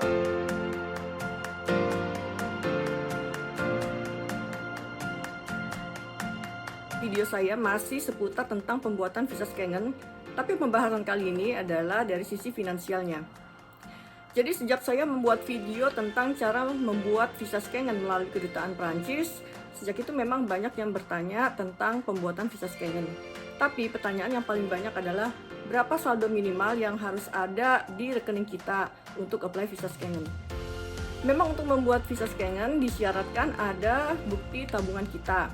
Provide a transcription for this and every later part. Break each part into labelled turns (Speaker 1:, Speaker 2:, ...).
Speaker 1: Video saya masih seputar tentang pembuatan visa Schengen, tapi pembahasan kali ini adalah dari sisi finansialnya. Jadi sejak saya membuat video tentang cara membuat visa Schengen melalui kedutaan Prancis, sejak itu memang banyak yang bertanya tentang pembuatan visa Schengen. Tapi pertanyaan yang paling banyak adalah berapa saldo minimal yang harus ada di rekening kita untuk apply visa Schengen. Memang untuk membuat visa Schengen disyaratkan ada bukti tabungan kita.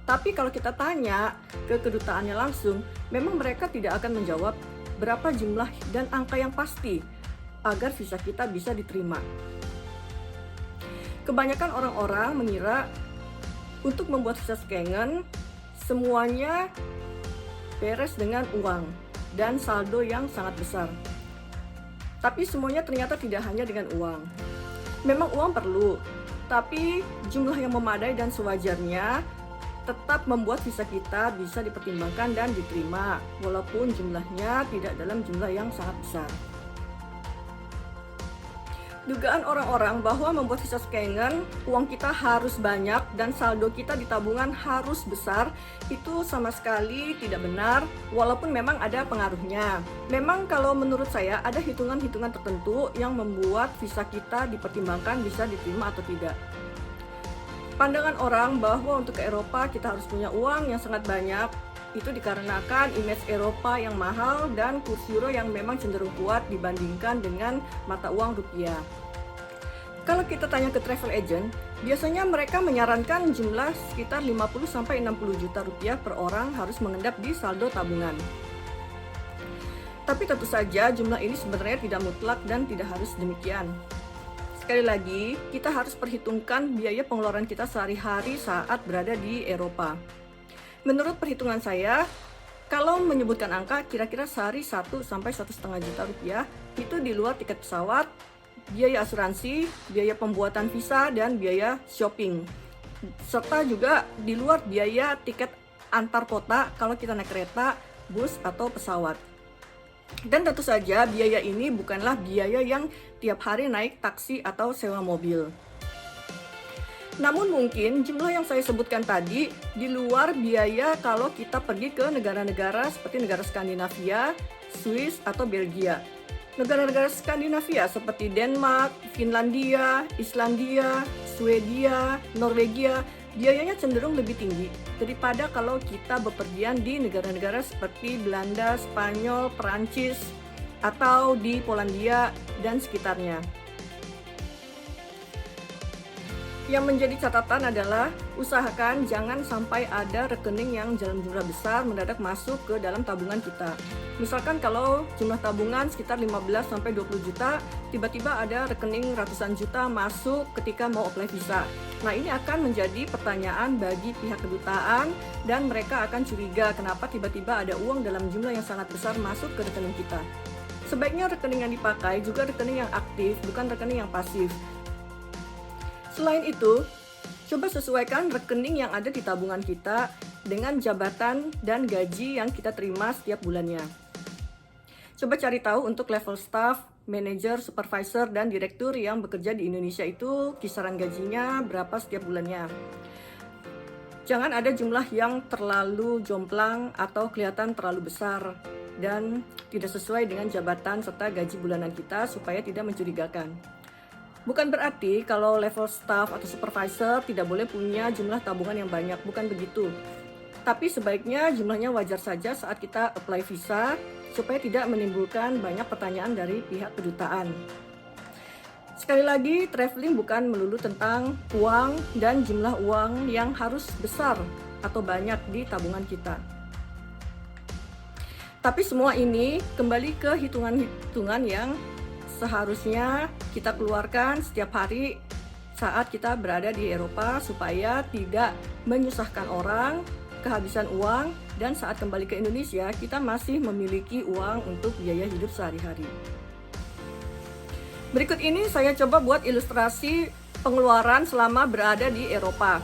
Speaker 1: Tapi kalau kita tanya ke kedutaannya langsung, memang mereka tidak akan menjawab berapa jumlah dan angka yang pasti agar visa kita bisa diterima. Kebanyakan orang-orang mengira untuk membuat visa Schengen semuanya beres dengan uang dan saldo yang sangat besar. Tapi semuanya ternyata tidak hanya dengan uang. Memang uang perlu, tapi jumlah yang memadai dan sewajarnya tetap membuat visa kita bisa dipertimbangkan dan diterima, walaupun jumlahnya tidak dalam jumlah yang sangat besar. Dugaan orang-orang bahwa membuat visa Schengen, uang kita harus banyak dan saldo kita di tabungan harus besar, itu sama sekali tidak benar, walaupun memang ada pengaruhnya. Memang kalau menurut saya ada hitungan-hitungan tertentu yang membuat visa kita dipertimbangkan bisa diterima atau tidak. Pandangan orang bahwa untuk ke Eropa kita harus punya uang yang sangat banyak, itu dikarenakan image Eropa yang mahal dan kurs euro yang memang cenderung kuat dibandingkan dengan mata uang rupiah. Kalau kita tanya ke travel agent, biasanya mereka menyarankan jumlah sekitar 50-60 juta rupiah per orang harus mengendap di saldo tabungan. Tapi tentu saja jumlah ini sebenarnya tidak mutlak dan tidak harus demikian. Sekali lagi, kita harus perhitungkan biaya pengeluaran kita sehari-hari saat berada di Eropa. Menurut perhitungan saya, kalau menyebutkan angka kira-kira sehari 1-1,5 juta rupiah, itu di luar tiket pesawat, biaya asuransi, biaya pembuatan visa, dan biaya shopping. Serta juga di luar biaya tiket antar kota kalau kita naik kereta, bus, atau pesawat. Dan tentu saja biaya ini bukanlah biaya yang tiap hari naik taksi atau sewa mobil. Namun mungkin jumlah yang saya sebutkan tadi di luar biaya kalau kita pergi ke negara-negara seperti negara Skandinavia, Swiss, atau Belgia. Negara-negara Skandinavia seperti Denmark, Finlandia, Islandia, Swedia, Norwegia, biayanya cenderung lebih tinggi daripada kalau kita bepergian di negara-negara seperti Belanda, Spanyol, Perancis, atau di Polandia dan sekitarnya. Yang menjadi catatan adalah usahakan jangan sampai ada rekening yang dalam jumlah besar mendadak masuk ke dalam tabungan kita. Misalkan kalau jumlah tabungan sekitar 15-20 juta, tiba-tiba ada rekening ratusan juta masuk ketika mau apply visa. Nah, ini akan menjadi pertanyaan bagi pihak kedutaan dan mereka akan curiga kenapa tiba-tiba ada uang dalam jumlah yang sangat besar masuk ke rekening kita. Sebaiknya rekening yang dipakai juga rekening yang aktif, bukan rekening yang pasif. Selain itu, coba sesuaikan rekening yang ada di tabungan kita dengan jabatan dan gaji yang kita terima setiap bulannya. Coba cari tahu untuk level staff, manajer, supervisor, dan direktur yang bekerja di Indonesia itu kisaran gajinya berapa setiap bulannya. Jangan ada jumlah yang terlalu jomplang atau kelihatan terlalu besar dan tidak sesuai dengan jabatan serta gaji bulanan kita supaya tidak mencurigakan. Bukan berarti kalau level staff atau supervisor tidak boleh punya jumlah tabungan yang banyak, bukan begitu. Tapi sebaiknya jumlahnya wajar saja saat kita apply visa supaya tidak menimbulkan banyak pertanyaan dari pihak kedutaan. Sekali lagi, traveling bukan melulu tentang uang dan jumlah uang yang harus besar atau banyak di tabungan kita. Tapi semua ini kembali ke hitungan-hitungan yang seharusnya kita keluarkan setiap hari saat kita berada di Eropa supaya tidak menyusahkan orang, kehabisan uang, dan saat kembali ke Indonesia kita masih memiliki uang untuk biaya hidup sehari-hari. Berikut ini saya coba buat ilustrasi pengeluaran selama berada di Eropa.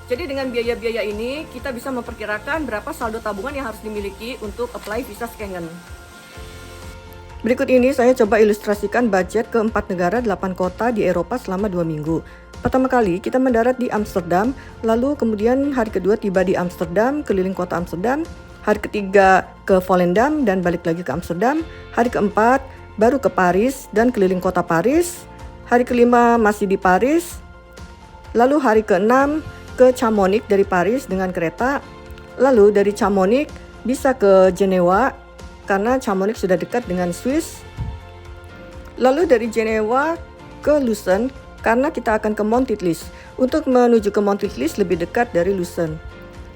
Speaker 1: Jadi dengan biaya-biaya ini kita bisa memperkirakan berapa saldo tabungan yang harus dimiliki untuk apply visa Schengen. Berikut ini saya coba ilustrasikan budget ke 4 negara 8 kota di Eropa selama 2 minggu. Pertama kali kita mendarat di Amsterdam, lalu kemudian hari kedua tiba di Amsterdam, keliling kota Amsterdam, hari ketiga ke Volendam dan balik lagi ke Amsterdam, hari keempat baru ke Paris dan keliling kota Paris, hari kelima masih di Paris, lalu hari keenam ke Chamonix dari Paris dengan kereta, lalu dari Chamonix bisa ke Jenewa karena Chamonix sudah dekat dengan Swiss, lalu dari Jenewa ke Lucerne karena kita akan ke Mont Titlis. Untuk menuju ke Mont Titlis lebih dekat dari Lucerne.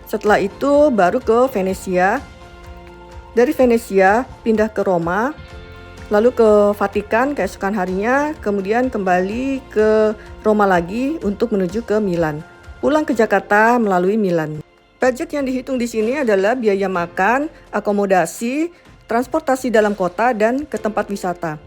Speaker 1: Setelah itu baru ke Venesia, dari Venesia pindah ke Roma, lalu ke Vatikan keesokan harinya, kemudian kembali ke Roma lagi untuk menuju ke Milan. Pulang ke Jakarta melalui Milan. Budget yang dihitung di sini adalah biaya makan, akomodasi, transportasi dalam kota, dan ke tempat wisata.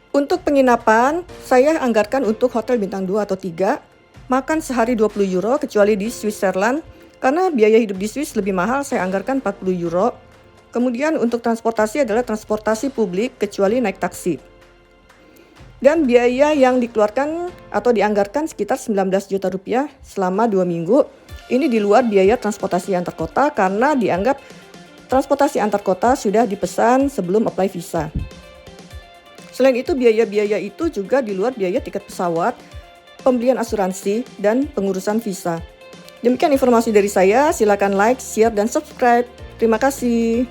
Speaker 1: Untuk penginapan, saya anggarkan untuk hotel bintang 2 atau 3, makan sehari 20 euro kecuali di Switzerland, karena biaya hidup di Swiss lebih mahal, saya anggarkan 40 euro. Kemudian untuk transportasi adalah transportasi publik kecuali naik taksi. Dan biaya yang dikeluarkan atau dianggarkan sekitar 19 juta rupiah selama 2 minggu. Ini di luar biaya transportasi antar kota karena dianggap transportasi antar kota sudah dipesan sebelum apply visa. Selain itu biaya-biaya itu juga di luar biaya tiket pesawat, pembelian asuransi, dan pengurusan visa. Demikian informasi dari saya, silakan like, share, dan subscribe. Terima kasih.